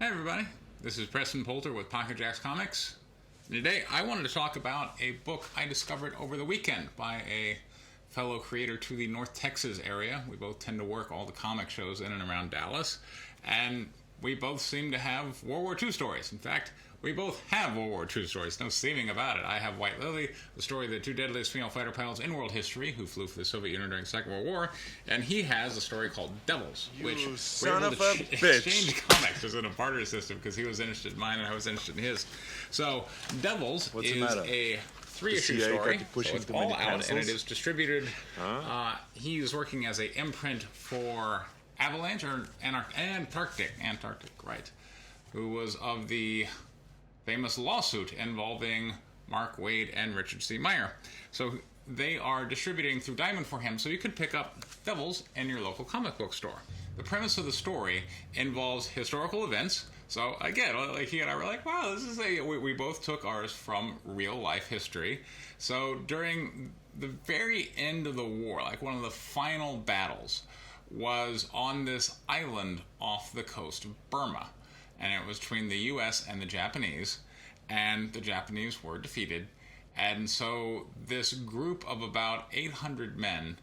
Hey everybody, this is Preston Poulter with Pocket Jacks Comics. Today I wanted to talk about a book I discovered over the weekend by a fellow creator to the North Texas area. We both tend to work all the comic shows in and around Dallas, and we both seem to have World War II stories. In fact, we both have World War II stories, no seeming about it. I have White Lily, the story of the two deadliest female fighter pilots in world history who flew for the Soviet Union during the Second World War, and he has a story called Devils, which son of a bitch. exchange comics is in a barter system because he was interested in mine and I was interested in his. So Devils is a three-issue story, so it's all out, and it is distributed. He's working as an imprint for Avalanche, or Antarctic, right, who was of the famous lawsuit involving Mark Waid and Richard C. Meyer. So they are distributing through Diamond for him, so you could pick up Devils in your local comic book store. The premise of the story involves historical events. So again, like he and I were like, wow, this is we both took ours from real life history. So during the very end of the war, like one of the final battles was on this island off the coast of Burma. And it was between the U.S. and the Japanese, and the Japanese were defeated. And so this group of about 800 men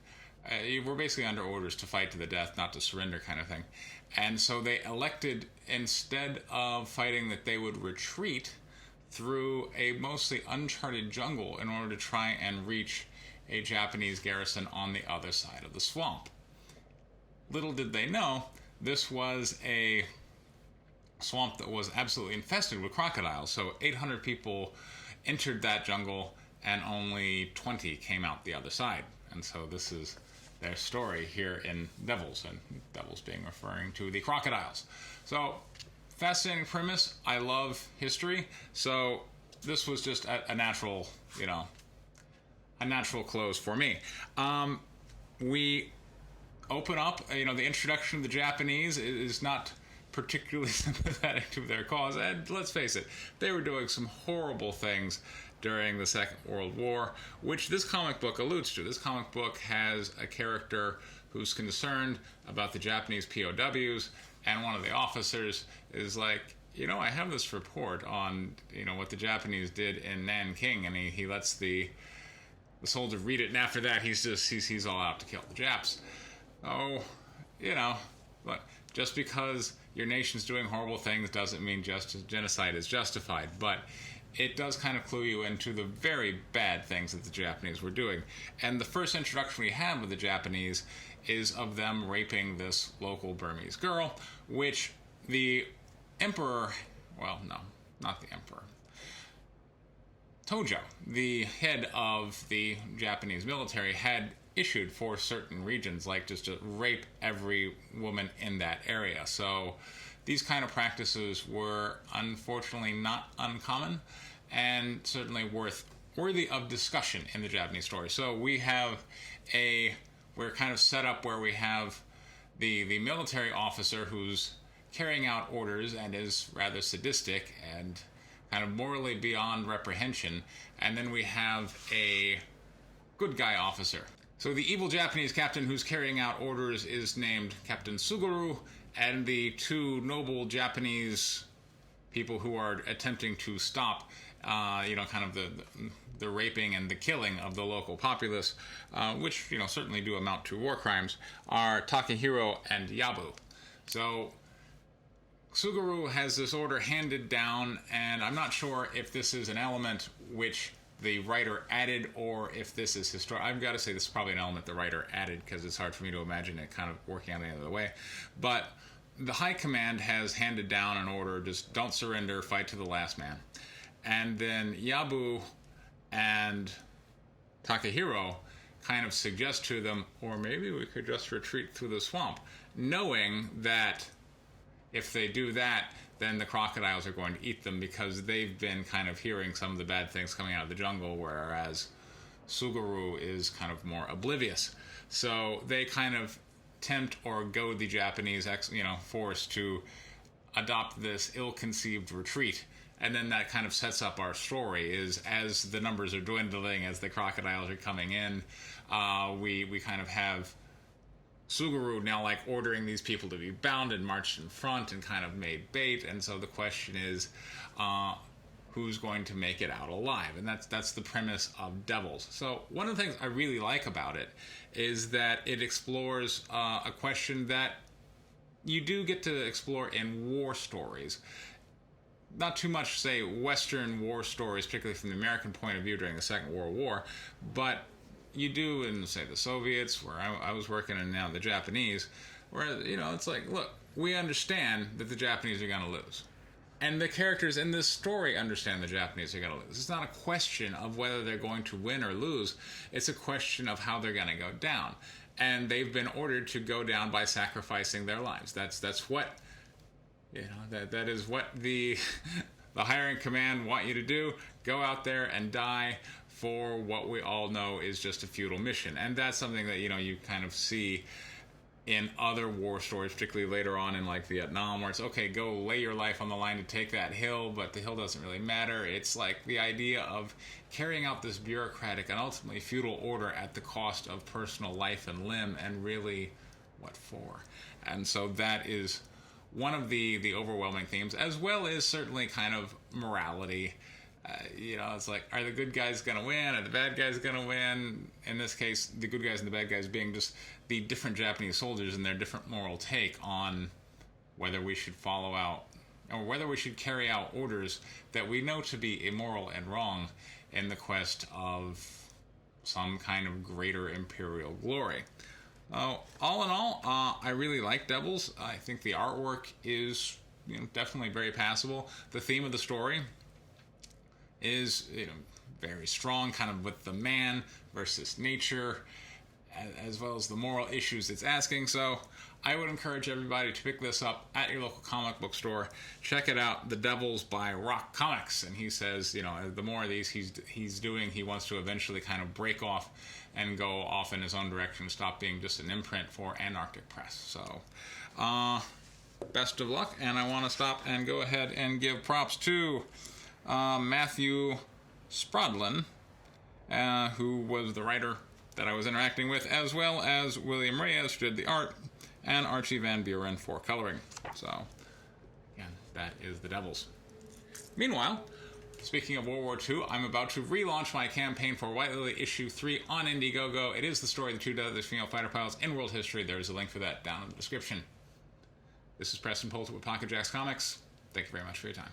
were basically under orders to fight to the death, not to surrender kind of thing. And so they elected, instead of fighting, that they would retreat through a mostly uncharted jungle in order to try and reach a Japanese garrison on the other side of the swamp. Little did they know, this was a swamp that was absolutely infested with crocodiles. So 800 people entered that jungle and only 20 came out the other side. And so this is their story here in Devils, and Devils being referring to the crocodiles. So fascinating premise. I love history, so this was just a natural, a natural close for me. We open up, the introduction of the Japanese is not particularly sympathetic to their cause, and let's face it, they were doing some horrible things during the Second World War, which this comic book alludes to. This comic book has a character who's concerned about the Japanese POWs, and one of the officers is like, I have this report on, what the Japanese did in Nanking, and he lets the soldier read it, and after that he's all out to kill the Japs. Oh, but just because your nation's doing horrible things doesn't mean genocide is justified, but it does kind of clue you into the very bad things that the Japanese were doing. And the first introduction we have with the Japanese is of them raping this local Burmese girl, which the emperor, well, no, not the emperor, Tojo, the head of the Japanese military, had issued for certain regions, like just to rape every woman in that area. So these kind of practices were unfortunately not uncommon, and certainly worthy of discussion in the Japanese story. So we're kind of set up where we have the military officer who's carrying out orders and is rather sadistic and kind of morally beyond reprehension, and then we have a good guy officer. So the evil Japanese captain who's carrying out orders is named Captain Suguru, and the two noble Japanese people who are attempting to stop, kind of the raping and the killing of the local populace, which, certainly do amount to war crimes, are Takehiro and Yabu. So Suguru has this order handed down, and I'm not sure if this is an element which the writer added, or if this is historic. I've got to say this is probably an element the writer added, because it's hard for me to imagine it kind of working out any other way. But the high command has handed down an order, just don't surrender, fight to the last man. And then Yabu and Takehiro kind of suggest to them, or maybe we could just retreat through the swamp, knowing that if they do that, then the crocodiles are going to eat them, because they've been kind of hearing some of the bad things coming out of the jungle, whereas Suguru is kind of more oblivious. So they kind of tempt or goad the Japanese force to adopt this ill-conceived retreat. And then that kind of sets up our story, is as the numbers are dwindling, as the crocodiles are coming in, we kind of have Suguru now like ordering these people to be bound and marched in front and kind of made bait. And so the question is, who's going to make it out alive? And that's the premise of Devils. So one of the things I really like about it is that it explores a question that you do get to explore in war stories. Not too much, say, Western war stories, particularly from the American point of view during the Second World War, but you do in, say, the Soviets, where I was working, and now the Japanese, where, you know, it's like, look, we understand that the Japanese are going to lose. And the characters in this story understand the Japanese are going to lose. It's not a question of whether they're going to win or lose. It's a question of how they're going to go down. And they've been ordered to go down by sacrificing their lives. That's what, you know, that is what the hiring command want you to do. Go out there and die for what we all know is just a futile mission. And that's something that, you know, you kind of see in other war stories, particularly later on in like Vietnam, where it's, okay, go lay your life on the line to take that hill, but the hill doesn't really matter. It's like the idea of carrying out this bureaucratic and ultimately futile order at the cost of personal life and limb, and really, what for? And so that is one of the overwhelming themes, as well as certainly kind of morality. You know, it's like, are the good guys going to win? Are the bad guys going to win? In this case, the good guys and the bad guys being just the different Japanese soldiers and their different moral take on whether we should follow out or whether we should carry out orders that we know to be immoral and wrong in the quest of some kind of greater imperial glory. All in all, I really like Devils. I think the artwork is, you know, definitely very passable. The theme of the story is, you know, very strong, kind of with the man versus nature, as well as the moral issues it's asking. So I would encourage everybody to pick this up at your local comic book store. Check it out, The Devils by Rock Comics. And he says, you know, the more of these he's doing, he wants to eventually kind of break off and go off in his own direction, stop being just an imprint for Antarctic Press. So best of luck, and I want to stop and go ahead and give props to Matthew Spradlin, who was the writer that I was interacting with, as well as William Reyes, who did the art, and Archie Van Buren for coloring. So, again, that is The Devils. Meanwhile, speaking of World War II, I'm about to relaunch my campaign for White Lily Issue 3 on Indiegogo. It is the story of the two deadliest female fighter pilots in world history. There is a link for that down in the description. This is Preston Poulter with Pocket Jacks Comics. Thank you very much for your time.